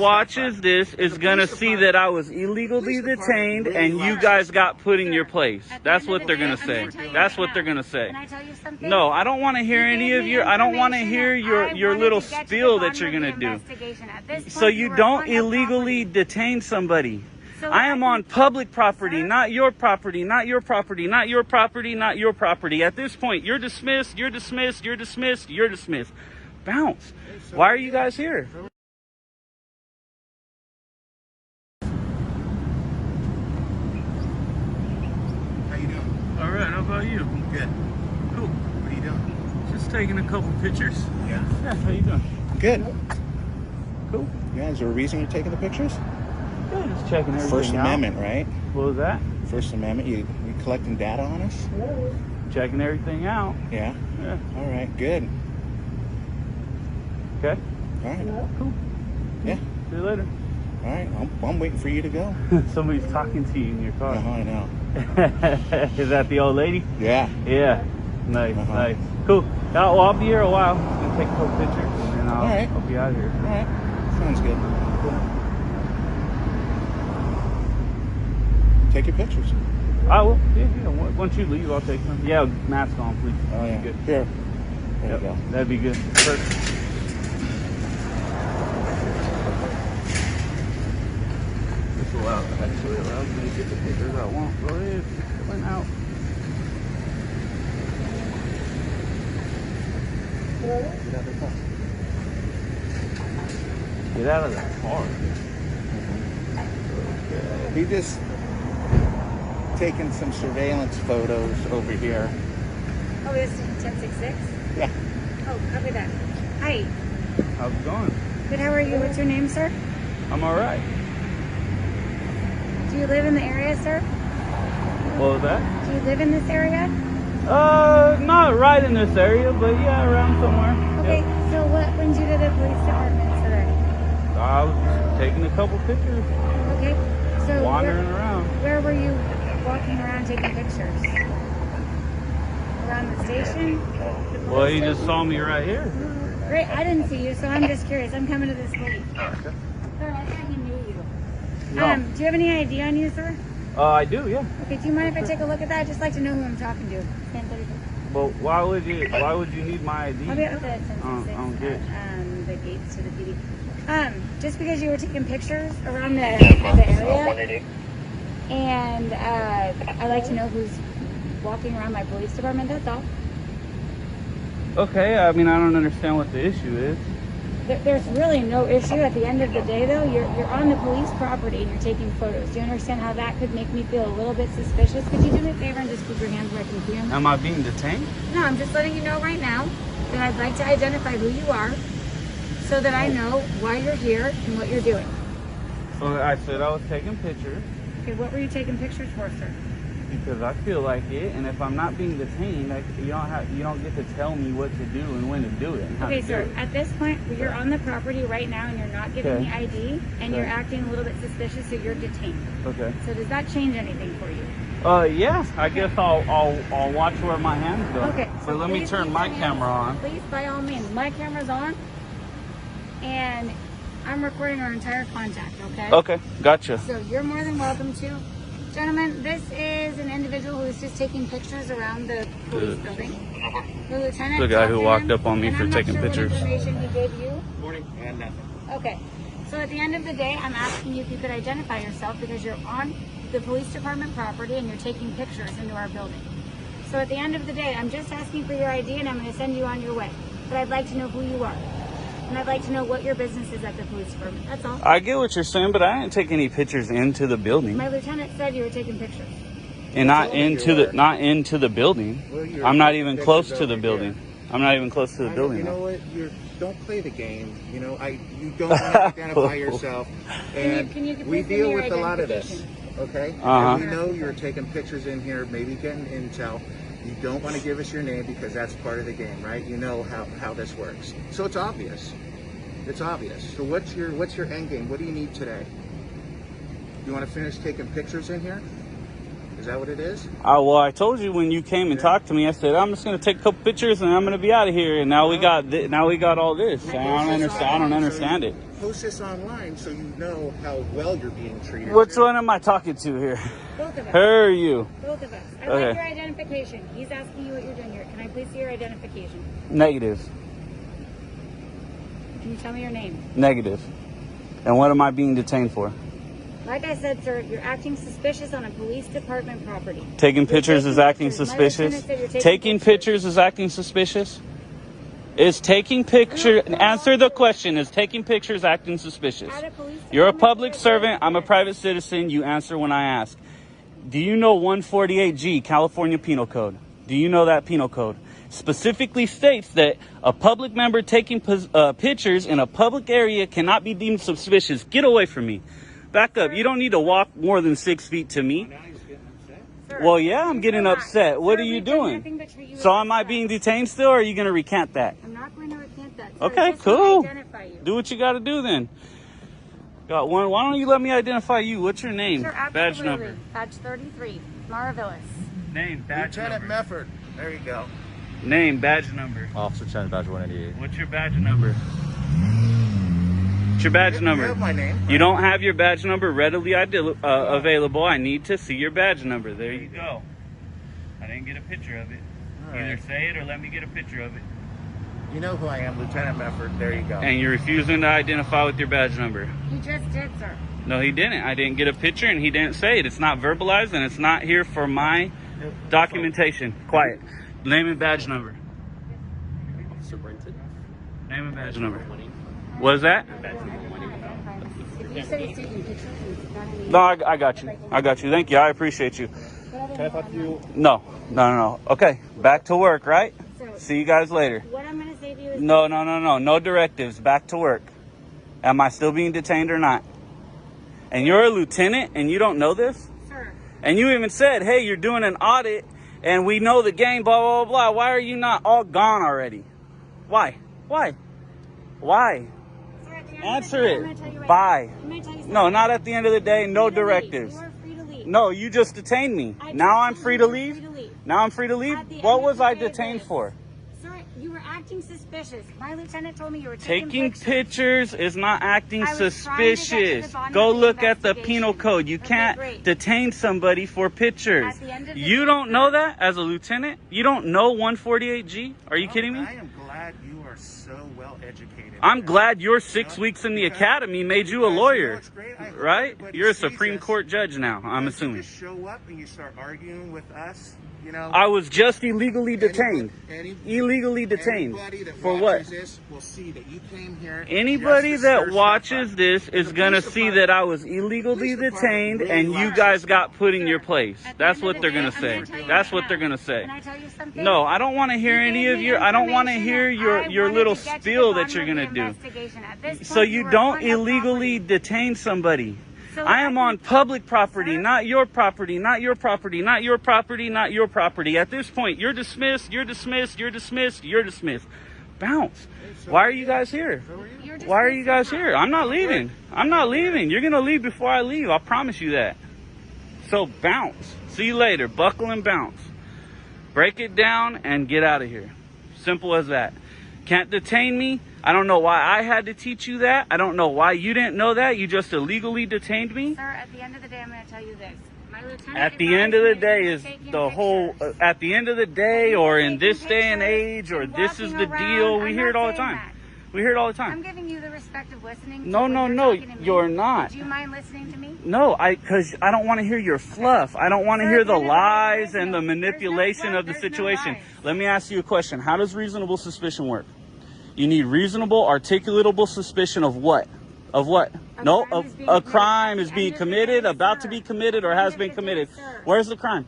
watches this is gonna see that I was illegally detained and you guys got put in your place. That's what they're gonna say. That's what they're gonna say. Can I tell you something? No, I don't want to hear any of your. I don't want to hear your little spiel that you're gonna do. So you don't illegally detain somebody. I am on public property, not your property, not your property, not your property, not your property. At this point, you're dismissed. You're dismissed. You're dismissed. You're dismissed. Bounce. Why are you guys here? All right, how about you? Good. Cool. What are you doing? Just taking a couple pictures. Yeah. Yeah, how you doing? Good. Cool. Yeah, is there a reason you're taking the pictures? Yeah, just checking everything First out. Amendment, right? What was that? First Amendment, you collecting data on us? Checking everything out. Yeah? Yeah. All right, good. Okay. All right. Cool. Yeah. See you later. All right, I'm waiting for you to go. Somebody's talking to you in your car. I know. Is that the old lady? Yeah. Yeah. Nice, nice. Cool. Well, I'll be here a while. I'm going to take a couple pictures and then I'll be out of here. All right. Sounds good. Take your pictures. I will. Yeah. Once you leave, I'll take them. Yeah, mask on, please. Oh, yeah. Good. Here. There you go. That'd be good. Perfect. This actually allows me to get the pictures I want. Go ahead. Come out. Get out of the car. Okay. He just taking some surveillance photos over here. Oh, this is 1066? Yeah. Oh, copy that. Hi. How's it going? Good, how are you? What's your name, sir? I'm alright. Do you live in the area, sir? What was that? Do you live in this area? Not right in this area, but yeah, around somewhere. Okay, Yep. so what brings you to the police department today? I was just taking a couple pictures, Okay, so wandering around. where were you walking around taking pictures? Around the station? Well, you just saw me right here. Great, I didn't see you, so I'm just curious. I'm coming to this late. Okay. Sir, I thought he knew you. No. Do you have any ID on you, sir? I do, yeah. Okay, do you mind if I take a look at that? I'd just like to know who I'm talking to. 10:32. But why would you need my ID? I'll be at the 10:66 I don't get it. the gates to the PD. Just because you were taking pictures around the area, and I'd like to know who's walking around my police department, that's all. Okay, I mean, I don't understand what the issue is. There's really no issue. At the end of the day, though, you're on the police property and you're taking photos. Do you understand how that could make me feel a little bit suspicious? Could you do me a favor and just keep your hands where I can see them? Am I being detained? No, I'm just letting you know right now that I'd like to identify who you are so that I know why you're here and what you're doing. So I said I was taking pictures. Okay, what were you taking pictures for, sir? Because I feel like it, and if I'm not being detained, you don't get to tell me what to do and when to do it. And how Okay, to sir, do it. at this point, you're on the property right now and you're not giving Okay. me ID and you're acting a little bit suspicious, so you're detained. Okay. So does that change anything for you? Yeah, I guess I'll watch where my hands go. Okay. So let me please turn keep my your camera on. hands- Please, by all means. My camera's on and I'm recording our entire contact, okay? Okay, gotcha. So you're more than welcome to. Gentlemen, this is an individual who is just taking pictures around the police building. The lieutenant. The guy who talked to walked him, up on me and for I'm not taking sure pictures. What information he gave you. Morning. And nothing. Okay. So at the end of the day, I'm asking you if you could identify yourself because you're on the police department property and you're taking pictures into our building. So at the end of the day, I'm just asking for your ID and I'm going to send you on your way. But I'd like to know who you are. And I'd like to know what your business is at the police department. That's all. I get what you're saying, but I didn't take any pictures into the building. My lieutenant said you were taking pictures. And not into the building. Well, I'm not even close pictures to the over building. here. I'm not even close to the building. You know now. what? Don't play the game. You know, you don't want to identify yourself. And Can you please we give me deal your with a lot of this. identification? Okay? Uh-huh. And we know you're taking pictures in here, maybe getting intel. You don't want to give us your name because that's part of the game, right? You know how this works. So it's obvious. It's obvious. So what's your end game? What do you need today? You want to finish taking pictures in here? Is that what it is? Well, I told you when you came and talked to me, I said I'm just gonna take a couple pictures and I'm gonna be out of here. And now we got all this. I don't understand it. Post this online so you know how well you're being treated. Which one am I talking to here? Both of us. Her or you? Both of us. I Okay. like your identification. He's asking you what you're doing here. Can I please see your identification? Negative. Can you tell me your name? Negative. And what am I being detained for? Like I said, sir, you're acting suspicious on a police department property. Taking pictures is acting pictures. My suspicious? lieutenant said you're Taking pictures is acting suspicious? Is taking picture, answer the question, is taking pictures acting suspicious? At a police You're a department, public you're servant, I'm a arrested. private citizen, you answer when I ask. Do you know 148G, California Penal Code? Do you know that penal code? Specifically states that a public member taking pictures in a public area cannot be deemed suspicious. Get away from me. Back up. You don't need to walk more than 6 feet to me. Sir, Well, yeah, I'm getting relax. upset. What Sir, are you we've done nothing doing? but treat you So with am I respect. being detained still, or are you going to recant that? I'm not going to recant that. Sir, Okay, I just want to cool. identify you. Do what you got to do then. Got one. Why don't you let me identify you? What's your name? Sure, Badge absolutely. number. Badge 33, Maravillas. Name, badge Lieutenant number. Mefford. There you go. Name, badge number. Officer Chen, badge 188. What's your badge number? What's your badge You number? have my name. You don't have your badge number readily available. I need to see your badge number. There you go. I didn't get a picture of it. All Either right. say it or let me get a picture of it. You know who I am, Lieutenant Mefford. There you go. And you're refusing to identify with your badge number. You just did, sir. No, he didn't. I didn't get a picture and he didn't say it. It's not verbalized and it's not here for my documentation. Quiet. Name and badge number. Officer Brenton. Name and badge number. What is that? You said he's taking pictures. No, I got you. I got you. Thank you. I appreciate you. Can I talk to you? No. Okay. Back to work, right? See you guys later. What I'm going to say to you is... No. No directives. Back to work. Am I still being detained or not? And you're a lieutenant and you don't know this? Sir, And you even said, hey, you're doing an audit and we know the game, blah, blah, blah. Why are you not all gone already? Why? sir, at the end Answer of the day, it. I'm gonna tell you right Bye. now. I'm gonna tell you No, something. not at the end of the day. No Free to leave. directives. You are free to leave. No, you just detained me. I Now just I'm told free you to you're leave? free to leave. Now I'm free to leave? At the end What of was the I day, detained this. for? Sir, you were acting suspicious. My lieutenant told me you were Taking pictures is not acting I was trying to get to the suspicious. bottom Go of the look at the investigation. penal code. You Okay, can't great. detain somebody for pictures. At the end of the You day, don't know that as a lieutenant? You don't know 148G? Are you kidding me? I am glad you are so well educated. I'm glad your 6 weeks in the academy made you a lawyer, It's great. I hope right? everybody You're a sees Supreme this. Court judge now, I'm Because assuming. You just show up and you start arguing with us, you know. I was just illegally detained. Anybody Illegally detained. that For watches what? This will see that you came here. Anybody just to that stir watches stuff up. this is The going to police see department- that I was illegally police department detained really and you likes guys this got stuff. put in your place. At the That's end what of they're the going day, to I'm say. gonna tell you That's right what now. they're going to say. Can I tell you something? No, I don't want to hear You any gave of me your, I don't want to information hear that your I wanted little to get to the spiel that bottom you're of going to the do. investigation. At this So point, you are don't on the illegally property. detain somebody. So I am on public property, Sir? not your property, not your property, not your property, not your property. At this point, you're dismissed, you're dismissed, you're dismissed, you're dismissed. Bounce. Why are you guys here? You're just Why are you guys messing here? up. I'm not leaving. I'm not leaving. You're going to leave before I leave. I promise you that. So bounce. See you later. Buckle and bounce. Break it down and get out of here. Simple as that. Can't detain me. I don't know why I had to teach you that. I don't know why you didn't know that. You just illegally detained me. Sir, at the end of the day, I'm going to tell you this. My lieutenant At the end of the advised me day to is take the in whole, pictures. at the end of the day You or were in taking this day and pictures age or and this is the walking deal. around. We I'm hear it not all the saying time. that. We hear it all the I'm time. giving you the respect of listening. No, to no, what no, you're talking to me. you're not. Do you mind listening to me? No, because I don't want to hear your fluff. I don't want to Sir, hear the there's no- lies there's and no- the there's no manipulation fluff, of the there's no situation. lies. Let me ask you a question. How does reasonable suspicion work? You need reasonable, articulatable suspicion of what? Of what? No, crime is being a committed. crime At is the being end of the committed, day, about to sir. be committed, or At the has end been of the day, committed. sir. Where's the crime?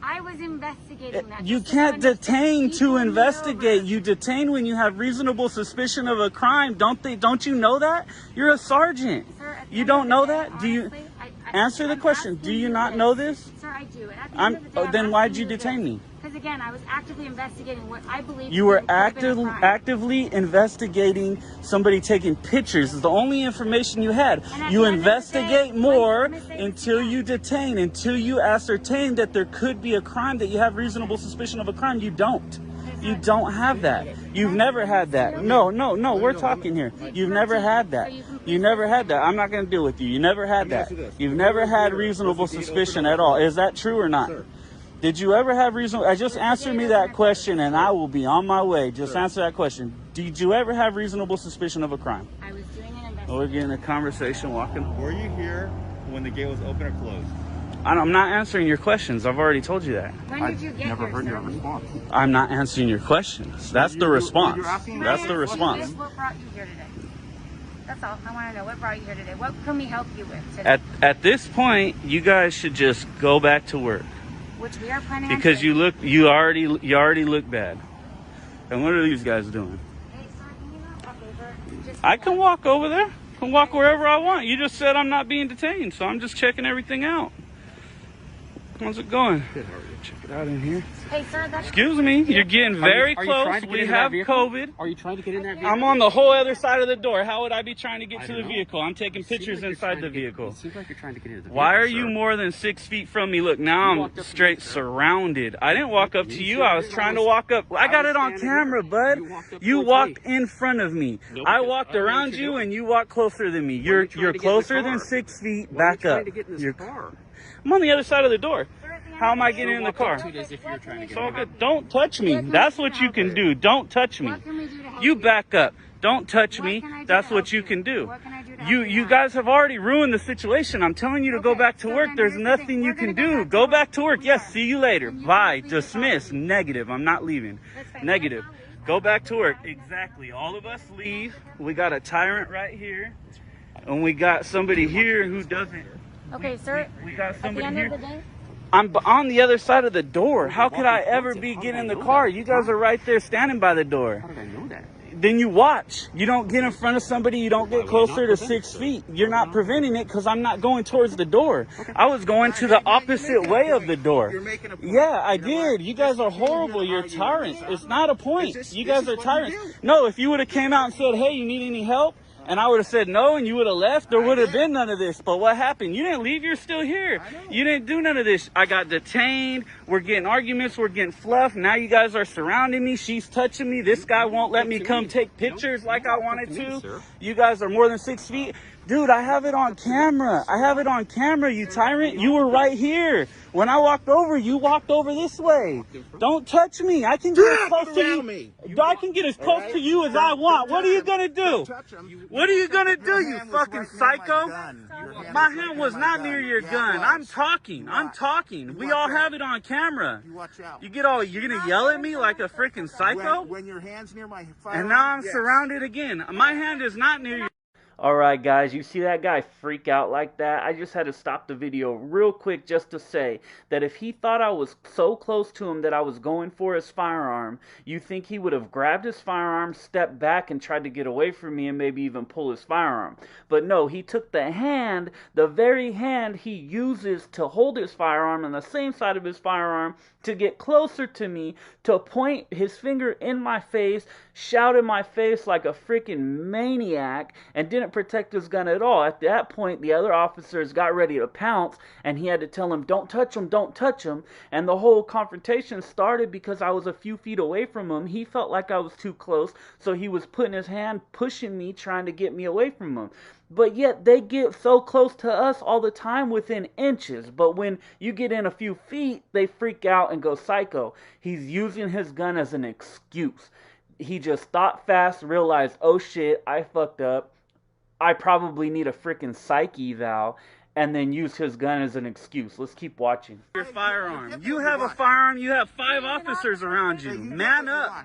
I was investigating that. You just so can't understand. detain Keep to moving investigate. over. You detain when you have reasonable suspicion of a crime. Don't you know that? You're a sergeant. Sir, at the You end don't of the know day, that? Do you? honestly, Answer the question. Do you not know this? Sir, I do. And at the end of the day, Then why'd you detain me? Because again, I was actively investigating what I believe. You were actively investigating somebody taking pictures. It's the only information you had. You investigate more until you detain, until you ascertain that there could be a crime, that you have reasonable suspicion of a crime. You don't. You don't have that. You've never had that. No, we're talking here. You've never had that. You never had that. I'm not going to deal with you. You never had that. You've never had reasonable suspicion at all. Is that true or not? Did you ever have reasonable... Just answer me that question and I will be on my way. Just answer that question. Did you ever have reasonable suspicion of a crime? I was doing an investigation. We're getting a conversation walking. Were you here when the gate was open or closed? I'm not answering your questions. I've already told you that. When did you get Never here, heard sir? your response. I'm not answering your questions. That's the response. you're asking That's the response. What brought you here today? That's all. I want to know what brought you here today. What can we help you with today? At this point, you guys should just go back to work. Which we are planning on Because doing. you already look bad. And what are these guys doing? Hey, sir, can you not walk over? Just I can walk over there. I can walk wherever I want. You just said I'm not being detained, so I'm just checking everything out. How's it going? Good, how are you? Check it out in here. Hey, sir, that's... Excuse me, you're getting very Are you close. trying to get We into that have vehicle? COVID. Are you trying to get in that vehicle? I'm on the whole other side of the door. How would I be trying to get I to don't the know. vehicle? I'm taking It seems pictures like you're inside trying the to get- vehicle. It seems like you're trying to get into the vehicle. Why are sir. you more than 6 feet from me? Look, now You I'm walked up to straight me, sir. surrounded. I didn't walk up to You you. sure I was did. trying to walk up. I got was it on standing camera, here. bud. You walked up You towards walked me. in front of me. No, I because walked I don't know around what you're you doing. and you walked closer than me. Why are You're you trying to get in the closer than car? 6 feet. Why are Back you trying up. to get in this You're- car? I'm on the other side of the door. Sir, at the end How of am I the getting day, in the Walk up car? to it as if you're trying to get It's all in. good. Don't touch me. That's what you can do. Don't touch me. What can we do to help You you? back up. Don't touch What me. can I do That's to what help you you? can do. What can I do to help You you out? guys have already ruined the situation. I'm telling you to go Okay, back to so work. then There's here's the thing. nothing you We're can gonna do. go Go back back to to work. work. Yes, see you later. Can you Bye. please leave the Dismiss. property? Negative. I'm not leaving. That's fine. Negative. Let's not leave. Go back to work. Exactly. All of us leave. We got a tyrant right here. And we got somebody here who doesn't. Okay, sir. We got At the somebody end here. of the day, I'm on the other side of the door. How could I ever be getting in the car? You guys are right there standing by the door. How did I know that? Then you watch. You don't get in front of somebody. You don't Why get would I not closer to prevent 6 it, sir? feet. You're not preventing it because I'm not going towards the door. I was going to the opposite way of the door. You're making a point. Yeah, I You know what? did. You guys are horrible. You're tyrants. It's not a point. This- You this guys is are what you tyrants. do. No, if you would have came out and said, hey, you need any help? And I would have said no, and you would have left. There would have been none of this. But what happened? You didn't leave. You're still here. You didn't do none of this. I got detained. We're getting arguments. We're getting fluff. Now you guys are surrounding me. She's touching me. This guy won't let me come take pictures like I wanted to. You guys are more than 6 feet. Dude, I have it on camera. I have it on camera, you tyrant. You were right here. When I walked over, you walked over this way. Don't touch me. I can get as close to you. I can get as close to you as I want. What are you gonna do? What are you gonna do, you fucking psycho? My hand was not near your gun. I'm talking. I'm talking. We all have it on camera. You watch out. You're gonna yell at me like a freaking psycho? When your hand's near my firearm, And now I'm yes. surrounded again. My hand is not near you. All right, guys, you see that guy freak out like that? I just had to stop the video real quick just to say that if he thought I was so close to him that I was going for his firearm, you think he would have grabbed his firearm, stepped back, and tried to get away from me and maybe even pull his firearm. But no, he took the hand, the very hand he uses to hold his firearm on the same side of his firearm to get closer to me, to point his finger in my face, shout in my face like a freaking maniac, and didn't protect his gun at all. At that point, the other officers got ready to pounce, and he had to tell him, don't touch him, don't touch him. And the whole confrontation started because I was a few feet away from him. He felt like I was too close, so he was putting his hand, pushing me, trying to get me away from him. But yet they get so close to us all the time within inches. But when you get in a few feet, they freak out and go psycho. He's using his gun as an excuse. He just thought fast, realized, oh shit, I fucked up. I probably need a freaking psych eval. And then use his gun as an excuse. Let's keep watching. Your firearm. You have a firearm. You have 5 officers around you. Man up.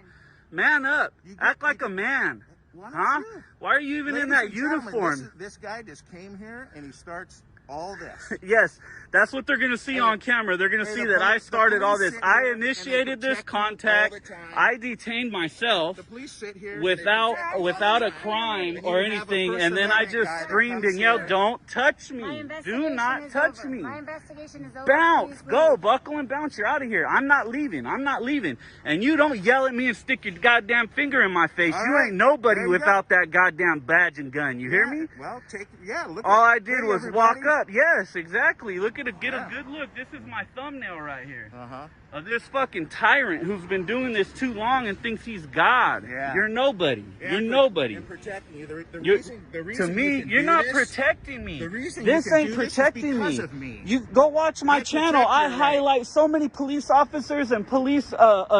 Man up. Act like a man. Huh? Why are you even in that uniform? This guy just came here and he starts all this. Yes, that's what they're going to see on camera. They're going to Hey, see the that I police- the started all police this. sit I here and they initiated this protect me all contact. the time. I detained myself The police sit here and without they protect me without all a the time. crime And or you have a anything, First and then I Amendment just guy that screamed comes and yelled, here. "Don't touch My me! investigation Do not is touch over. me!" My investigation is over. Bounce, Please go, leave. buckle and bounce. You're out of here. I'm not leaving. I'm not leaving. And you don't yell at me and stick your goddamn finger in my face. All You right. ain't nobody There you without that goddamn badge and gun. You hear me? Well, look. All I Hey, did was walk everybody. up. Yes, exactly. Look at get Yeah. a good look. This is my thumbnail right here. Uh-huh. Of this fucking tyrant who's been doing this too long and thinks he's God. Yeah. You're nobody. Yeah, You're nobody. And protecting you. The You're- reason to me, you can you're do not this, protecting me. The reason This you can ain't do this is protecting because me. of me. You go watch my I channel. protect I your right. highlight so many police officers and police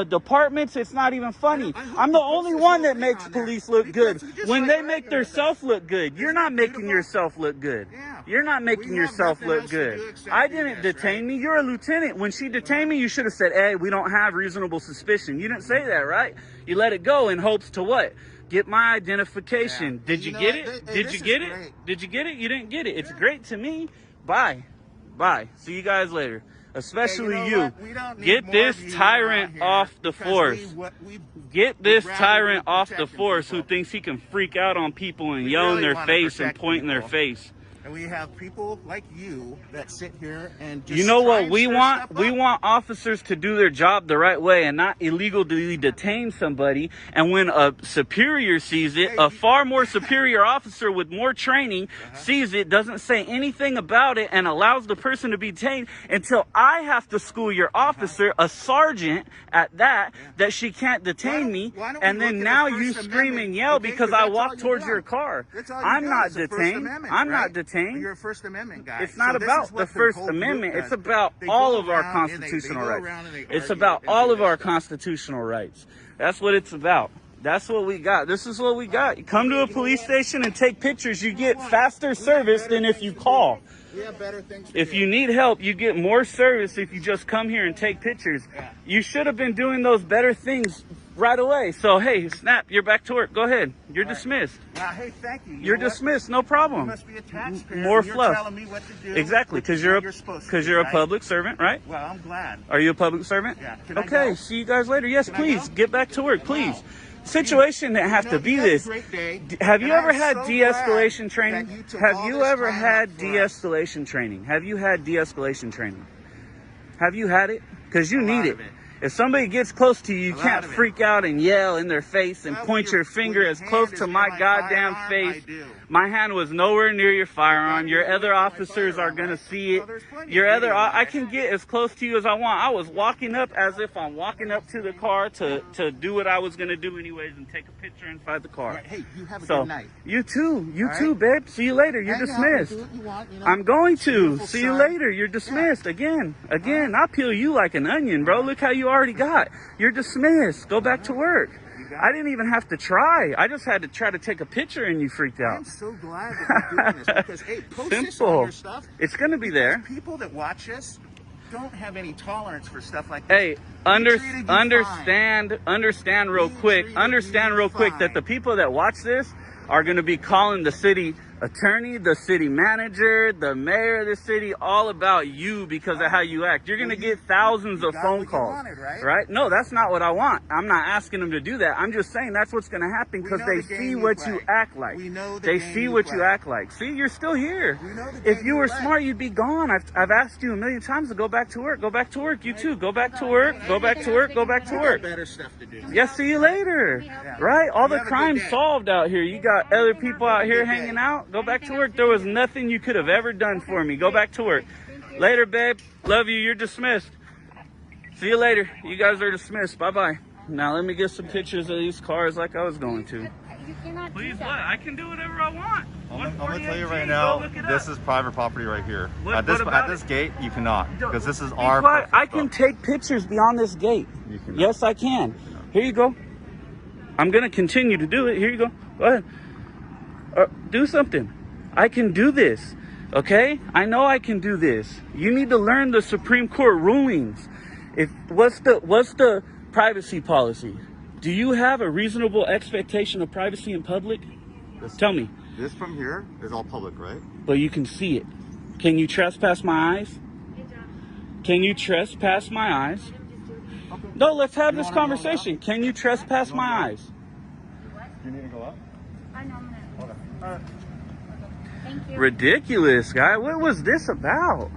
departments. It's not even funny. I hope I'm the you post only this one whole that thing makes on there, police look good. because you just When like they right make here their with self look good, you're Isn't not that making beautiful? yourself look good. Yeah. You're not making We have yourself nothing look else to good. do except I do didn't this, detain right? me. You're a lieutenant. When she detained me, you should have said, "Hey, we don't have reasonable suspicion." You didn't say that, right? You let it go in hopes to what? Get my identification. Yeah. Did you You know get what? it? Hey, Did this you is get it? great. Did you get it? You didn't get it. It's great to me. Bye. Bye. See you guys later. Especially Hey, you. what? We don't need Get more this of you tyrant around here off the because force. we Get this rather tyrant be off the protecting force who people. thinks he can freak out on people and We yell in really their wanna face and protect point in their people. face. And we have people like you that sit here and just You know try what and we stir want? stuff We up. want officers to do their job the right way and not illegally detain somebody. And when a superior sees it, a far more superior officer with more training sees it, doesn't say anything about it, and allows the person to be detained until I have to school your officer, a sergeant at that, that she can't detain me. Why don't And we then look at now the you First scream Amendment? and yell Okay, because 'cause I that's all walk you've towards done. your car. That's all you've I'm done not is the First detained. Amendment, I'm not right? detained. You're a First Amendment guy. It's not So this about is the what First whole group Amendment. does. It's about They all go of our around and they constitutional go rights. around and they It's argue about and all do of this our stuff. constitutional rights. That's what it's about. That's what we got. This is what we got. You come to a police station and take pictures. You get faster service than if you call. We have better things to If do. you need help, you get more service if you just come here and take pictures. Yeah. You should have been doing those better things right away. So, hey, snap, you're back to work. Go ahead. You're dismissed. Hey, thank you. You You're know what? dismissed. No You problem. must be a taxpayer. More and you're fluff. telling me what to do. Exactly, which is because what supposed to do, you're a right? public servant, right? Well, I'm glad. Are you a public servant? Yeah. Can I Okay, go? see you guys later. Yes, Can I please. go? Get back to work, please. Wow. Situation didn't have You to know, be you had a this. great day, Have you and ever I'm had so de-escalation glad training? that you took Have all you this ever time had out for us. de-escalation training? Have you had de-escalation training? Have you had it? Because you A need lot it. of it. If somebody gets close to you, you A lot can't of it. freak out and yell in their face and Well, point when your your- finger when your as close hand to is my near my goddamn firearm, face. I do. My hand was nowhere near your firearm. Not Your near other my officers are firearm, gonna right? see it. Well, there's plenty Your of other, video of I it. can get as close to you as I want. I was walking up as if I'm walking up to the car to do what I was gonna do anyways and take a picture inside the car. Right, hey, you have a So good night. you too, All right? babe. See you later. You're Hang out, dismissed. do what you want, you know? I'm going to Beautiful see you sun. later. You're dismissed again. I'll peel you like an onion, bro. Look how you already got. You're dismissed. Go back to work. I didn't even have to try. I just had to try to take a picture and you freaked out. I'm so glad that you're doing this because, hey, post this on Simple. your stuff. It's gonna be there. People that watch us don't have any tolerance for stuff like this. Hey, We treated you understand real We quick. treated Understand you real quick that fine. the people that watch this are gonna be calling the city attorney, the city manager, the mayor of the city, all about you because of how you act. You're gonna get thousands of got phone what you calls, wanted, right? right? No, that's not what I want. I'm not asking them to do that. I'm just saying that's what's gonna happen because know they the game see you what play. you act like. We know the They game see you what you play. act like. See, you're still here. We know the If game you you were play. smart, you'd be gone. I've asked you a million times to go back to work. Go back to work. You too. Go back to work. Go back to work. Go back to We work. got better stuff to do. Yeah, see you later. Yeah. Right? All You the have a good crime's day. solved out here. You got other people out here Good day. hanging out. Go back to work. There was nothing you could have ever done for me. Go back to work. Later, babe. Love you. You're dismissed. See you later. You guys are dismissed. Bye-bye. Now let me get some pictures of these cars like I was going to. You cannot do Please, that. what? I can do whatever I want. I'm gonna tell you 148G, right go now, look it this up. is private property right here. What At about this it? gate, you cannot, because this is Be our. quiet. personal I can stuff. take pictures beyond this gate. You cannot. Yes, I can. Here you go. I'm going to continue to do it. Here you go. Go ahead. Do something. I can do this. Okay? I know I can do this. You need to learn the Supreme Court rulings. What's the privacy policy? Do you have a reasonable expectation of privacy in public? This, Tell me. This from here is all public, right? But you can see it. Can you trespass my eyes? Can you trespass my eyes? No, let's have this conversation. Can you trespass my eyes? You need to go up? I know I'm gonna. Okay. All right. Thank you. Ridiculous, guy. What was this about?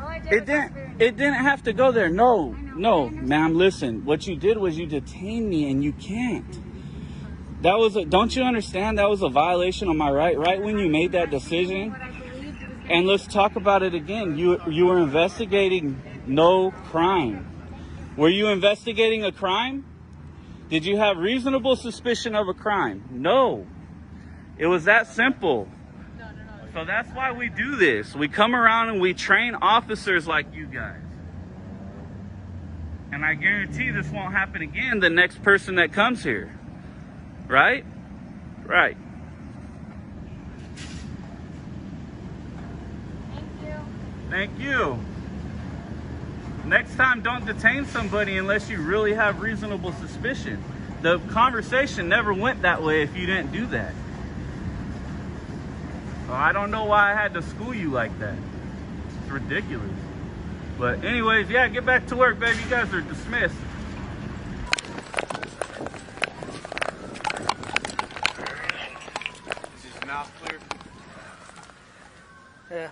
All I did was It didn't have to go there. No, I know, no, I understand. ma'am, listen. What you did was you detained me and you can't. That was a, don't you understand? That was a violation of my right when you made that decision. What I believed was gonna And let's talk about it again. You were investigating no crime. Were you investigating a crime? Did you have reasonable suspicion of a crime? No. It was that simple. So that's why we do this. We come around and we train officers like you guys. And I guarantee this won't happen again the next person that comes here. Right? Right. Thank you. Thank you. Next time, don't detain somebody unless you really have reasonable suspicion. The conversation never went that way if you didn't do that. So I don't know why I had to school you like that. It's ridiculous. But anyways, yeah, get back to work, baby. You guys are dismissed. Is his mouth clear? Yeah.